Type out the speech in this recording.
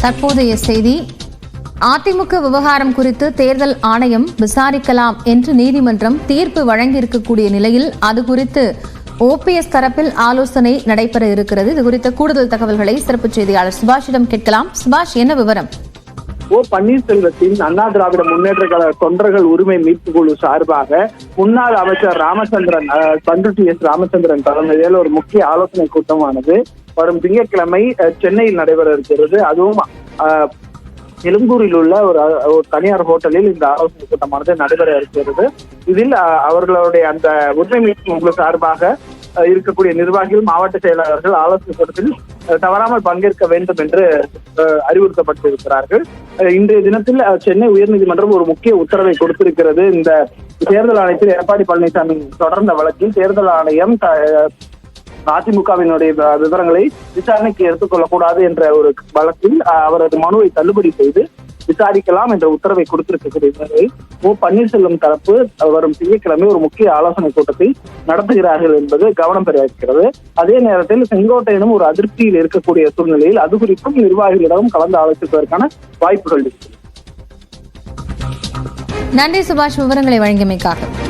தற்போதைய செய்தி. அதிமுக விவகாரம் குறித்து தேர்தல் ஆணையம் விசாரிக்கலாம் என்று நீதிமன்றம் தீர்ப்பு வழங்கியிருக்கக்கூடிய நிலையில் அது குறித்து ஓபிஎஸ் தரப்பில் ஆலோசனை நடைபெற இருக்கிறது. இது குறித்த கூடுதல் தகவல்களை சிறப்பு செய்தியாளர் சுபாஷிடம் கேட்கலாம். சுபாஷ், என்ன விவரம்? பன்னீர்செல்வத்தின் அண்ணா திராவிட முன்னேற்ற கழக தொண்டர்கள் உரிமை மீட்பு குழு சார்பாக முன்னாள் அமைச்சர் ராமச்சந்திரன் பண்ருட்டி ராமச்சந்திரன் தலைமையில் ஒரு முக்கிய ஆலோசனை கூட்டமானது வரும் திங்கட்கிழமை சென்னையில் நடைபெற இருக்கிறது. அதுவும் எழும்பூரில் உள்ள ஒரு தனியார் ஹோட்டலில் இந்த ஆலோசனை கூட்டமானது நடைபெற இருக்கிறது. இதில் அவர்களுடைய அந்த உரிமை மீட்பு குழு சார்பாக இருக்கக்கூடிய நிர்வாகிகள், மாவட்ட செயலாளர்கள் ஆலோசனை கூட்டத்தில் தவறாமல் பங்கேற்க வேண்டும் என்று அறிவுறுத்தப்பட்டிருக்கிறார்கள். இன்றைய தினத்தில் சென்னை உயர்நீதிமன்றம் ஒரு முக்கிய உத்தரவை கொடுத்திருக்கிறது. இந்த தேர்தல் ஆணையத்தில் எடப்பாடி பழனிசாமி தொடர்ந்த வழக்கில் தேர்தல் ஆணையம் அதிமுகவினுடைய விவரங்களை விசாரணைக்கு எடுத்துக்கொள்ளக்கூடாது என்ற ஒரு வழக்கில் அவரது மனுவை தள்ளுபடி செய்து விசாரிக்கலாம் என்ற உத்தரவை கொடுத்திருக்கக்கூடிய நிலையில் பன்னீர்செல்வம் தரப்பு வரும் திங்கட்கிழமை ஒரு முக்கிய ஆலோசனை கூட்டத்தை நடத்துகிறார்கள் என்பது கவனம் பெற இருக்கிறது. அதே நேரத்தில் செங்கோட்டையனும் ஒரு அதிருப்தியில் இருக்கக்கூடிய சூழ்நிலையில் அது குறித்தும் நிர்வாகிகளிடம் கலந்து ஆலோசிப்பதற்கான வாய்ப்புகள் இருக்கிறது. நன்றி சுபாஷ், விவரங்களை வழங்கியமைக்காக.